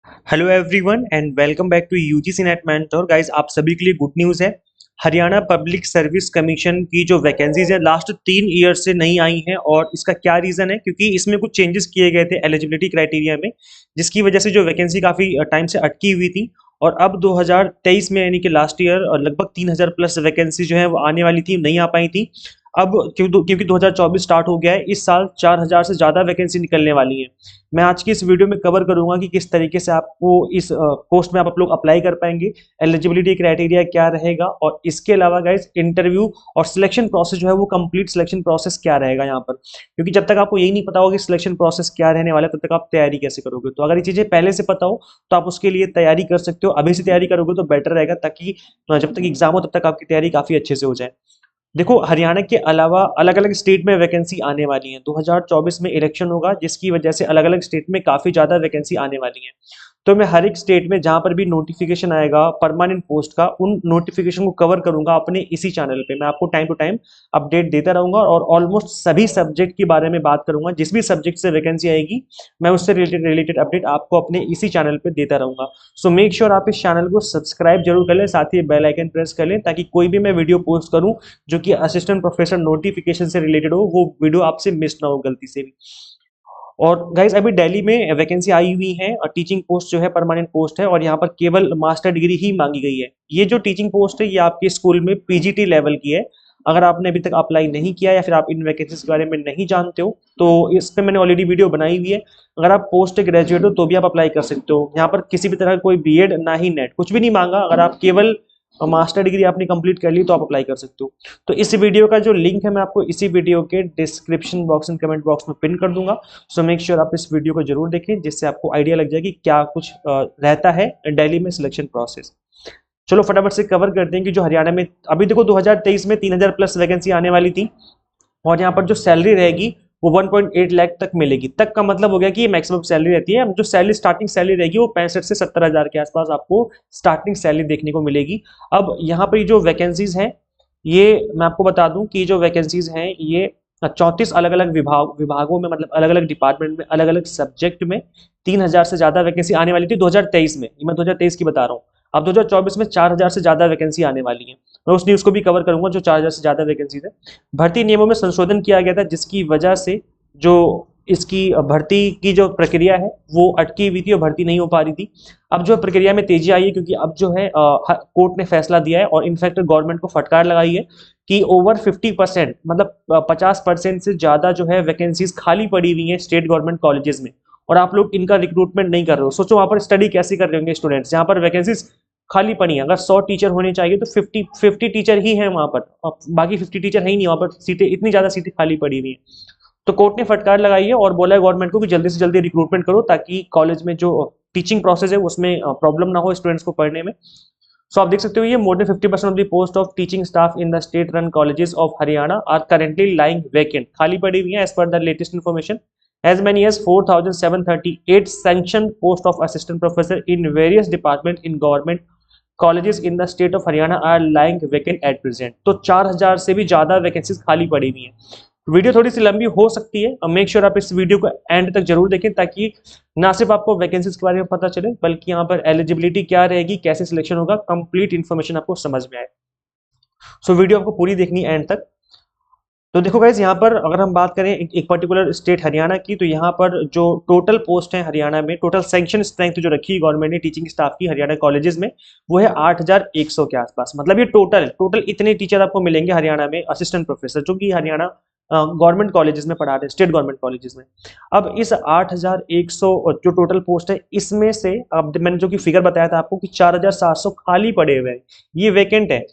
Hello everyone and welcome back to UGC NET mentor guys. आप सभी के लिए गुड न्यूज़ है। हरियाणा पब्लिक सर्विस कमीशन की जो वैकेंसीज है लास्ट 3 ईयर से नहीं आई हैं। और इसका क्या रीज़न है, क्योंकि इसमें कुछ चेंजेस किए गए थे एलिजिबिलिटी क्राइटेरिया में, जिसकी वजह से जो वैकेंसी काफ़ी टाइम से अटकी हुई थी। और अब 2023 में यानी कि लास्ट ईयर लगभग 3000 प्लस वैकेंसी जो है वो आने वाली थी, नहीं आ पाई थी। अब क्योंकि 2024 स्टार्ट हो गया है, इस साल 4000 से ज़्यादा वैकेंसी निकलने वाली है। मैं आज की इस वीडियो में कवर करूंगा कि किस तरीके से आपको इस पोस्ट में आप लोग अप्लाई कर पाएंगे, एलिजिबिलिटी क्राइटेरिया क्या रहेगा, और इसके अलावा गाइस इंटरव्यू और सिलेक्शन प्रोसेस जो है वो कंप्लीट सिलेक्शन प्रोसेस क्या रहेगा यहाँ पर। क्योंकि जब तक आपको यही नहीं पता होगा कि सिलेक्शन प्रोसेस क्या रहने वाला है, तब तक आप तैयारी कैसे करोगे। तो अगर ये चीज़ें पहले से पता हो तो आप उसके लिए तैयारी कर सकते हो, अभी से तैयारी करोगे तो बेटर रहेगा, ताकि जब तक एग्जाम हो तब तक आपकी तैयारी काफ़ी अच्छे से हो जाए। देखो, हरियाणा के अलावा अलग अलग स्टेट में वैकेंसी आने वाली है। 2024 में इलेक्शन होगा, जिसकी वजह से अलग अलग स्टेट में काफ़ी ज़्यादा वैकेंसी आने वाली है। तो मैं हर एक स्टेट में जहाँ पर भी नोटिफिकेशन आएगा परमानेंट पोस्ट का, उन नोटिफिकेशन को कवर करूंगा अपने इसी चैनल पे। मैं आपको टाइम टू टाइम अपडेट देता रहूंगा और ऑलमोस्ट सभी सब्जेक्ट के बारे में बात करूंगा। जिस भी सब्जेक्ट से वैकेंसी आएगी मैं उससे रिलेटेड रिलेटेड अपडेट आपको अपने इसी चैनल पे देता रहूंगा। सो मेक श्योर आप इस चैनल को सब्सक्राइब जरूर कर लें, साथ ही बेल आइकन प्रेस कर लें, ताकि कोई भी मैं वीडियो पोस्ट करूं जो कि असिस्टेंट प्रोफेसर नोटिफिकेशन से रिलेटेड हो, वो वीडियो आपसे मिस ना हो गलती से भी। और गाइज अभी दिल्ली में वैकेंसी आई हुई है और टीचिंग पोस्ट जो है परमानेंट पोस्ट है, और यहाँ पर केवल मास्टर डिग्री ही मांगी गई है। ये जो टीचिंग पोस्ट है ये आपके स्कूल में पीजीटी लेवल की है। अगर आपने अभी तक अप्लाई नहीं किया या फिर आप इन वैकेंसीज के बारे में नहीं जानते हो तो इस पे मैंने ऑलरेडी वीडियो बनाई हुई है। अगर आप पोस्ट ग्रेजुएट हो तो भी आप अप्लाई कर सकते हो। यहाँ पर किसी भी तरह का कोई बीएड ना ही नेट कुछ भी नहीं मांगा। अगर आप केवल मास्टर डिग्री आपने कंप्लीट कर ली तो आप अप्लाई कर सकते हो। तो इस वीडियो का जो लिंक है मैं आपको इसी वीडियो के description box and comment box में पिन कर दूंगा। सो मेक श्योर आप इस वीडियो को जरूर देखें, जिससे आपको आइडिया लग जाए कि क्या कुछ रहता है दिल्ली में सिलेक्शन प्रोसेस। चलो फटाफट से कवर करते हैं कि जो हरियाणा में अभी देखो 2023 में 3000 प्लस वैकेंसी आने वाली थी। और यहाँ पर जो सैलरी रहेगी वो 1.8 लाख तक मिलेगी। तक का मतलब हो गया कि ये मैक्सिमम सैलरी रहती है। जो सैलरी स्टार्टिंग सैलरी रहेगी वो 65 से 70 हजार के आसपास आपको स्टार्टिंग सैलरी देखने को मिलेगी। अब यहाँ पर जो वैकेंसीज हैं, ये मैं आपको बता दूं कि जो वैकेंसीज हैं ये 34 अलग अलग विभागों में, मतलब अलग अलग डिपार्टमेंट में, अलग अलग सब्जेक्ट में 3000 से ज्यादा वैकेंसी आने वाली थी 2023 में। ये मैं 2023 की बता रहा हूँ। अब 2024 में 4000 से ज्यादा वैकेंसी आने वाली है। मैं उस न्यूज को भी कवर करूंगा जो 4000 से ज्यादा वैकेंसी है। भर्ती नियमों में संशोधन किया गया था, जिसकी वजह से जो इसकी भर्ती की जो प्रक्रिया है वो अटकी हुई थी और भर्ती नहीं हो पा रही थी। अब जो प्रक्रिया में तेजी आई है, क्योंकि अब जो है कोर्ट ने फैसला दिया है और इनफैक्ट गवर्नमेंट को फटकार लगाई है कि ओवर 50%, मतलब 50% से ज्यादा जो है वैकेंसीज खाली पड़ी हुई हैं स्टेट गवर्नमेंट कॉलेजेस में, और आप लोग इनका रिक्रूटमेंट नहीं कर रहे हो। सोचो वहां पर स्टडी कैसे कर रहे होंगे स्टूडेंट्स, यहाँ पर वैकेंसीज खाली पड़ी है। अगर 100 टीचर होने चाहिए तो 50 टीचर ही हैं वहां पर, बाकी 50 टीचर है ही नहीं वहां पर। सीटें, इतनी ज्यादा सीटें खाली पड़ी हुई हैं। तो कोर्ट ने फटकार लगाई है और बोला है गवर्नमेंट को कि जल्दी से जल्दी रिक्रूटमेंट करो, ताकि कॉलेज में जो टीचिंग प्रोसेस है उसमें प्रॉब्लम ना हो स्टूडेंट्स को पढ़ने में। सो आप देख सकते हो ये more than 50% of the post of teaching staff in the state run colleges of Haryana are currently lying vacant, खाली पड़ी हुई है as per the latest information. As many as 4,738 sanctioned post of assistant professor in various department in government colleges in the state of Haryana are lying vacant at present। तो 4000 से भी ज्यादा vacancies खाली पड़ी हुई हैं। वीडियो थोड़ी सी लंबी हो सकती है, मेक श्योर आप इस वीडियो को एंड तक जरूर देखें, ताकि ना सिर्फ आपको वैकेंसीज के बारे में पता चले, बल्कि यहाँ पर एलिजिबिलिटी क्या रहेगी, कैसे सिलेक्शन होगा, कंप्लीट इन्फॉर्मेशन आपको समझ में आए। सो वीडियो आपको पूरी देखनी है एंड तक। तो देखो गाइज, यहाँ पर अगर हम बात करें एक पर्टिकुलर स्टेट हरियाणा की, तो यहाँ पर जो टोटल पोस्ट है हरियाणा में, टोटल सैंक्शन स्ट्रेंथ जो रखी है गवर्नमेंट ने टीचिंग स्टाफ की हरियाणा कॉलेजेस में, वो है 8100 के आसपास। मतलब ये टोटल टोटल इतने टीचर आपको मिलेंगे हरियाणा में, असिस्टेंट प्रोफेसर, जो कि हरियाणा गवर्नमेंट कॉलेजेस में पढ़ा रहे हैं, स्टेट गवर्नमेंट कॉलेजेस में। अब इस 8100 जो टोटल पोस्ट है, इसमें से अब मैंने जो कि फिगर बताया था आपको कि 4700 खाली पड़े हुए हैं, ये वैकेंट है।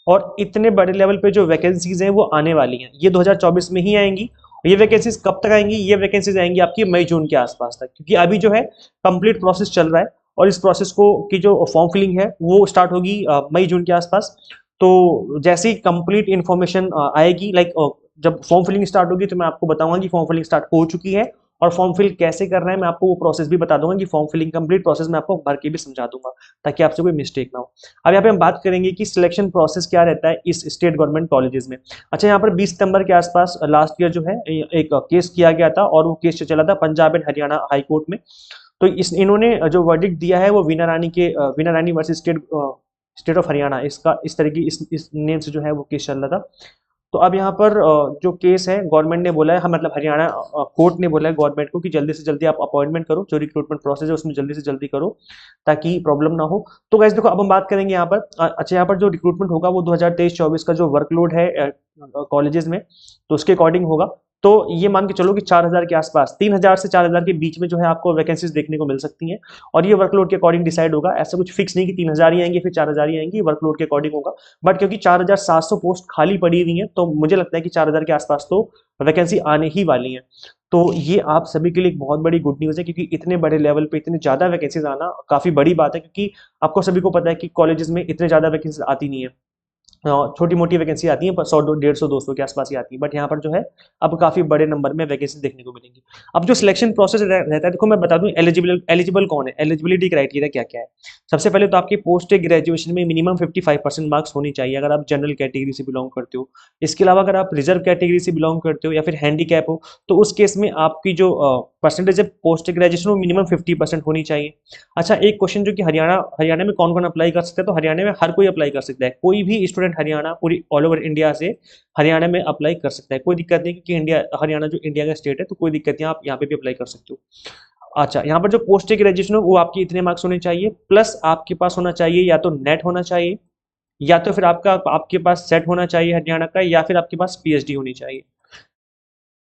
और इतने बड़े लेवल पे जो वैकेंसीज हैं वो आने वाली हैं, ये 2024 में ही आएंगी। ये वैकेंसीज कब तक आएंगी? ये वैकेंसीज आएंगी आपकी मई जून के आसपास तक, क्योंकि अभी जो है कंप्लीट प्रोसेस चल रहा है और इस प्रोसेस को की जो फॉर्म फिलिंग है वो स्टार्ट होगी मई जून के आसपास। तो जैसे ही कंप्लीट इन्फॉर्मेशन आएगी, लाइक जब फॉर्म फिलिंग स्टार्ट होगी, तो मैं आपको बताऊंगा कि फॉर्म फिलिंग स्टार्ट हो चुकी है और फॉर्म फिल कैसे करना है मैं आपको वो प्रोसेस भी बता दूंगा, कि फॉर्म फिलिंग कंप्लीट प्रोसेस मैं आपको भर के भी समझा दूंगा, ताकि आपसे कोई मिस्टेक ना हो। अब यहाँ पे हम बात करेंगे कि सिलेक्शन प्रोसेस क्या रहता है इस स्टेट गवर्नमेंट कॉलेजेस में। अच्छा, यहाँ पर 20 सितंबर के आसपास लास्ट ईयर जो है एक केस किया गया था, और वो केस चला था Punjab and Haryana high court में। तो इस इन्होंने जो वर्डिक्ट दिया है वो वीना रानी वर्सेस स्टेट ऑफ हरियाणा, इसका इस तरह की इस नेम से जो है वो केस चल रहा था। तो अब यहाँ पर जो केस है गवर्नमेंट ने बोला है, हाँ मतलब हरियाणा कोर्ट ने बोला है गवर्नमेंट को कि जल्दी से जल्दी आप अपॉइंटमेंट करो, जो रिक्रूटमेंट प्रोसेस है उसमें जल्दी से जल्दी करो ताकि प्रॉब्लम ना हो। तो गाइस देखो अब हम बात करेंगे यहाँ पर अच्छा यहाँ पर जो रिक्रूटमेंट होगा वो 2023-24 का जो वर्कलोड है कॉलेजेस में, तो उसके अकॉर्डिंग होगा। तो ये मान के चलो कि 4000 के आसपास, 3000 से 4000 के बीच में जो है आपको वैकेंसीज देखने को मिल सकती हैं, और ये वर्कलोड के अकॉर्डिंग डिसाइड होगा। ऐसा कुछ फिक्स नहीं कि 3000 ही आएंगे फिर 4000 ही आएंगी, वर्कलोड के अकॉर्डिंग होगा। बट क्योंकि 4700 पोस्ट खाली पड़ी हुई हैं तो मुझे लगता है कि 4000 के आसपास तो वैकेंसी आने ही वाली हैं। तो ये आप सभी के लिए एक बहुत बड़ी गुड न्यूज़ है, क्योंकि इतने बड़े लेवल पे इतने ज़्यादा वैकेंसीज आना काफ़ी बड़ी बात है, क्योंकि आपको सभी को पता है कि कॉलेजेस में इतने ज़्यादा वैकेंसीज आती नहीं है। छोटी मोटी वैकेंसी आती है पर 100 150 200 के आसपास ही आती है, बट यहाँ पर जो है अब काफी बड़े नंबर में वैकेंसी देखने को मिलेंगी। अब जो सिलेक्शन प्रोसेस रहता है, देखो मैं बता दूं एलिजिबल कौन है, एलिजिबिलिटी क्राइटेरिया क्या क्या है। सबसे पहले तो आपकी पोस्ट ग्रेजुएशन में मिनिमम 55% मार्क्स होनी चाहिए अगर आप जनरल कैटेगरी से बिलोंग करते हो। इसके अलावा अगर आप रिजर्व कैटेगरी से बिलोंग करते हो या फिर हैंडीकैप हो तो उस केस में आपकी जो परसेंटेज है पोस्ट ग्रेजुएशन वो मिनिमम 50% होनी चाहिए। अच्छा एक क्वेश्चन जो कि हरियाणा में कौन कौन अप्लाई कर सकता है, तो हरियाणा में हर कोई अप्लाई कर सकता है, कोई भी स्टूडेंट हरियाणा पूरी ऑल ओवर इंडिया से हरियाणा में अप्लाई कर सकता है, कोई दिक्कत नहीं, क्योंकि हरियाणा जो इंडिया का स्टेट है तो कोई दिक्कत नहीं, आप यहाँ पे भी अप्लाई कर सकते हो। अच्छा यहाँ पर जो पोस्ट ग्रेजुएशन हो वो आपकी इतने मार्क्स होने चाहिए, प्लस आपके पास होना चाहिए या तो नेट होना चाहिए, या तो फिर आपके पास सेट होना चाहिए हरियाणा का, या फिर आपके पास पीएचडी होनी चाहिए।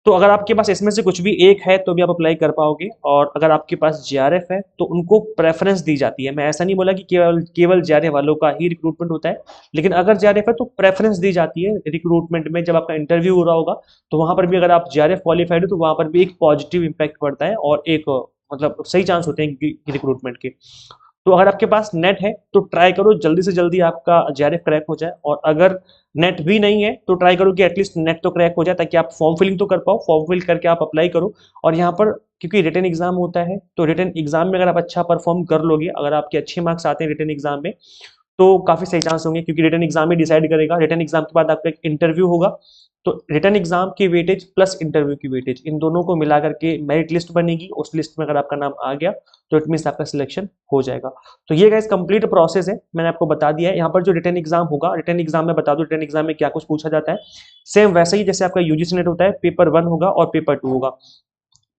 तो अगर आपके पास इसमें से कुछ भी एक है तो भी आप अप्लाई कर पाओगे, और अगर आपके पास जेआरएफ है तो उनको प्रेफरेंस दी जाती है। मैं ऐसा नहीं बोला कि केवल केवल जेआरएफ वालों का ही रिक्रूटमेंट होता है, लेकिन अगर जेआरएफ है तो प्रेफरेंस दी जाती है रिक्रूटमेंट में। जब आपका इंटरव्यू हो रहा होगा तो वहां पर भी अगर आप जेआरएफ क्वालिफाइड हो तो वहां पर भी एक पॉजिटिव इंपैक्ट पड़ता है और एक मतलब सही चांस होते हैं रिक्रूटमेंट के। तो अगर आपके पास नेट है तो ट्राई करो जल्दी से जल्दी आपका जेआरएफ क्रैक हो जाए, और अगर नेट भी नहीं है तो ट्राई करो कि एटलीस्ट नेट तो क्रैक हो जाए, ताकि आप फॉर्म फिलिंग तो कर पाओ, फॉर्म फिल करके आप अप्लाई करो। और यहाँ पर क्योंकि रिटन एग्जाम होता है तो रिटन एग्जाम में अगर आप अच्छा परफॉर्म कर लोगे, अगर आपके अच्छे मार्क्स आते हैं रिटन एग्जाम में, तो काफी सही चांस होंगे, क्योंकि रिटन एग्जाम ही डिसाइड करेगा। रिटन एग्जाम के बाद आपका एक इंटरव्यू होगा, तो रिटन एग्जाम की वेटेज प्लस इंटरव्यू की वेटेज, इन दोनों को मिला करके मेरिट लिस्ट बनेगी। उस लिस्ट में अगर आपका नाम आ गया तो इट मीन्स आपका सिलेक्शन हो जाएगा। तो ये गाइस कंप्लीट प्रोसेस है, मैंने आपको बता दिया है। यहाँ पर जो रिटन एग्जाम होगा, रिटन एग्जाम में बता दूं रिटन एग्जाम में क्या कुछ पूछा जाता है। सेम वैसे ही जैसे आपका यूजीसी नेट होता है, पेपर 1 होगा और पेपर 2 होगा।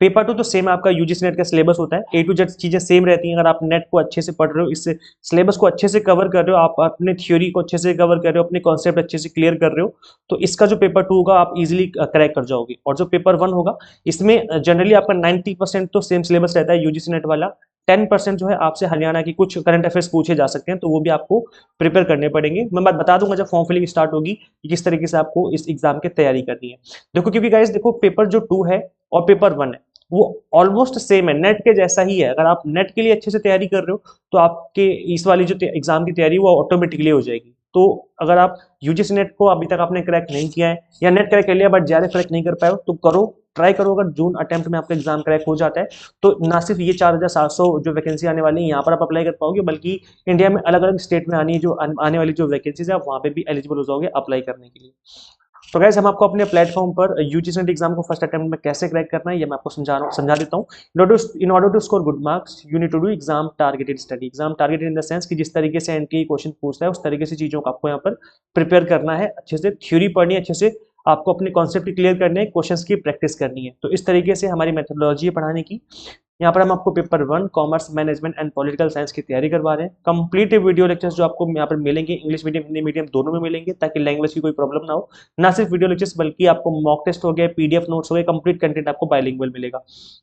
पेपर 2 तो सेम आपका यूजीसी नेट का सिलेबस होता है, ए टू जेड चीजें सेम रहती हैं। अगर आप नेट को अच्छे से पढ़ रहे हो, इससे सिलेबस को अच्छे से कवर कर रहे हो, आप अपने थ्योरी को अच्छे से कवर कर रहे हो, अपने कॉन्सेप्ट अच्छे से क्लियर कर रहे हो, तो इसका जो पेपर 2 होगा आप इजीली क्रैक कर जाओगे। और जो पेपर 1 होगा इसमें जनरली आपका 90% तो सेम सिलेबस रहता है यूजीसी नेट वाला, 10% जो है आपसे हरियाणा की कुछ करंट अफेयर्स पूछे जा सकते हैं, तो वो भी आपको प्रिपेयर करने पड़ेंगे। मैं बात बता दूंगा जब फॉर्म फिलिंग स्टार्ट होगी कि किस तरीके से आपको इस एग्जाम की तैयारी करनी है। देखो क्योंकि गाइस देखो पेपर जो 2 है और पेपर 1 है वो ऑलमोस्ट सेम है, नेट के जैसा ही है। अगर आप नेट के लिए अच्छे से तैयारी कर रहे हो तो आपके इस वाली जो एग्जाम की तैयारी वो ऑटोमेटिकली हो जाएगी। तो अगर आप यूजीसी नेट को अभी तक आपने क्रैक नहीं किया है, या नेट क्रैक कर लिया बट जेआरएफ क्रैक नहीं कर पाए हो, तो करो, ट्राई करो। अगर जून अटेम्प्ट में आपका एग्जाम क्रैक हो जाता है तो ना सिर्फ ये 4700 जो वैकेंसी आने वाली है यहाँ पर आप अप्लाई कर पाओगे, बल्कि इंडिया में अलग अलग स्टेट में आने वाली जो वैकेंसीज है आप वहाँ पे भी एलिजिबल हो जाओगे अप्लाई करने के लिए। तो गाइस हम आपको अपने प्लेटफॉर्म पर यूजीसी नेट एग्जाम को फर्स्ट अटेम्प्ट में कैसे क्रैक करना है ये मैं आपको समझा देता हूँ। In order to score good marks you need to do exam targeted study. Exam targeted in the sense कि जिस तरीके से एनटीए क्वेश्चन पूछता है उस तरीके से चीजों को आपको यहाँ पर प्रिपेयर करना है, अच्छे से थ्योरी पढ़नी है, अच्छे से आपको अपने कॉन्सेप्ट क्लियर करने हैं, क्वेश्चंस की प्रैक्टिस करनी है। तो इस तरीके से हमारी मेथोडोलॉजी है पढ़ाने की। यहाँ पर हम आपको paper 1 commerce management and political science की तैयारी करवा रहे हैं। कंप्लीट वीडियो लेक्चर्स जो आपको यहाँ पर मिलेंगे, इंग्लिश मीडियम हिंदी मीडियम दोनों में मिलेंगे, ताकि लैंग्वेज की कोई प्रॉब्लम ना हो। ना सिर्फ वीडियो लेक्चर्स बल्कि आपको मॉक टेस्ट हो गया, पीडीएफ नोट्स हो गए, कंप्लीट कंटेंट आपको बाइलिंगुअल मिलेगा।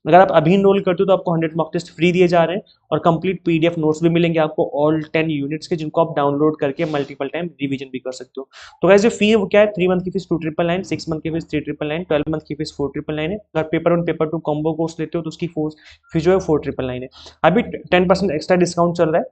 अगर आप अभी इनरोल करते हो तो आपको 100 मॉक टेस्ट फ्री दिए जा रहे हैं, और कंप्लीट पीडीएफ नोट्स भी मिलेंगे आपको ऑल 10 यूनिट्स के, जिनको आप डाउनलोड करके मल्टीपल टाइम रिवीजन भी कर सकते हो। तो गाइस जो फी है वो क्या है, 3 मंथ की फीस 2999, 6 मंथ की फीस 3999, 12 मंथ की फीस 4999 है। अगर पेपर 1 पेपर 2 कॉम्बो कोर्स लेते हो तो उसकी फीस जो है 4999 है। अभी 10% एक्स्ट्रा डिस्काउंट चल रहा है,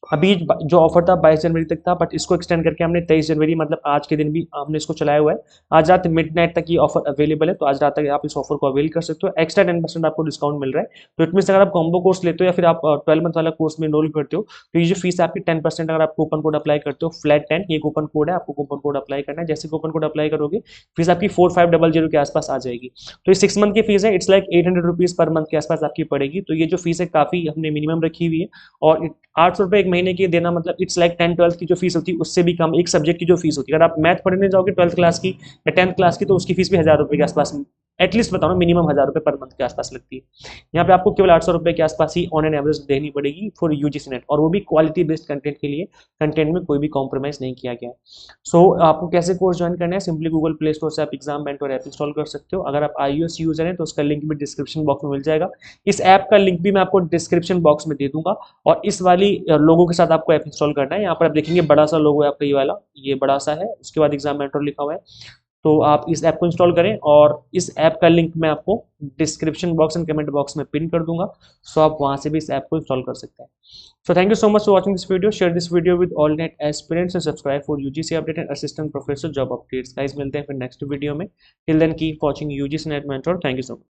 अभी जो ऑफर था 22 जनवरी तक था, बट इसको एक्सटेंड करके हमने 23 जनवरी मतलब आज के दिन भी हमने इसको चलाया हुआ है। आज रात मिडनाइट तक ये ऑफर अवेलेबल है, तो आज रात तक आप इस ऑफर को अवेल कर सकते हो। एक्स्ट्रा 10% आपको डिस्काउंट मिल रहा है। तो इट मीन्स अगर आप कॉम्बो कोर्स लेते हो या फिर आप 12 मंथ वाला कोर्स में इनरोल करते हो, तो ये जो फीस है आपकी 10% अगर आप कूपन कोड अप्लाई करते हो, फ्लैट 10 ये कूपन कोड है, आपको कूपन कोड अप्लाई करना है। जैसे कूपन कोड अप्लाई करोगे फीस आपकी 4500 के आसपास आ जाएगी। तो ये 6 मंथ की फीस है, it's like 800 rupees per month के आसपास आपकी पड़ेगी। तो ये जो फीस है काफ़ी हमने मिनिमम रखी हुई है, और 800 रुपये एक महीने की देना मतलब इट्स लाइक 10-12 की जो फीस होती है उससे भी कम एक सब्जेक्ट की जो फीस होती है। अगर आप मैथ पढ़ने जाओगे 12th क्लास की या 10th क्लास की, तो उसकी फीस भी 1000 रुपये के आसपास एटलीस्ट बताओ ना, मिनिमम 1000 रुपये पर मंथ के आसपास लगती है। यहाँ पे आपको केवल 800 रुपये के आसपास ही ऑन एन एवरेज देनी पड़ेगी फॉर यूजीसी नेट, और वो भी क्वालिटी बेस्ड कंटेंट के लिए। कंटेंट में कोई भी कॉम्प्रोमाइज़ नहीं किया गया। सो आपको कैसे कोर्स ज्वाइन करना है, सिंपली गूगल प्ले स्टोर से आप एग्जाम मेंटर ऐप इंस्टॉल कर सकते हो। अगर आप iOS यूजर हैं तो उसका लिंक भी डिस्क्रिप्शन बॉक्स में मिल जाएगा। इस ऐप का लिंक भी मैं आपको डिस्क्रिप्शन बॉक्स में दे दूंगा। और इस वाली लोगों के साथ आपको ऐप इंस्टॉल करना है। यहाँ पर आप देखेंगे बड़ा सा लोगो है आपका, ये वाला ये बड़ा सा है, उसके बाद एग्जाम मेंटर लिखा हुआ है। तो आप इस ऐप को इंस्टॉल करें, और इस ऐप का लिंक मैं आपको description box and comment box में पिन कर दूंगा। सो आप वहां से भी इस ऐप को इंस्टॉल कर सकते हैं। So thank you so much for watching this video. Share this video with all NET aspirants and subscribe for UGC update and assistant professor job updates. Guys मिलते हैं फिर नेक्स्ट वीडियो में। Till then keep watching UGC NET mentor. Thank you so much.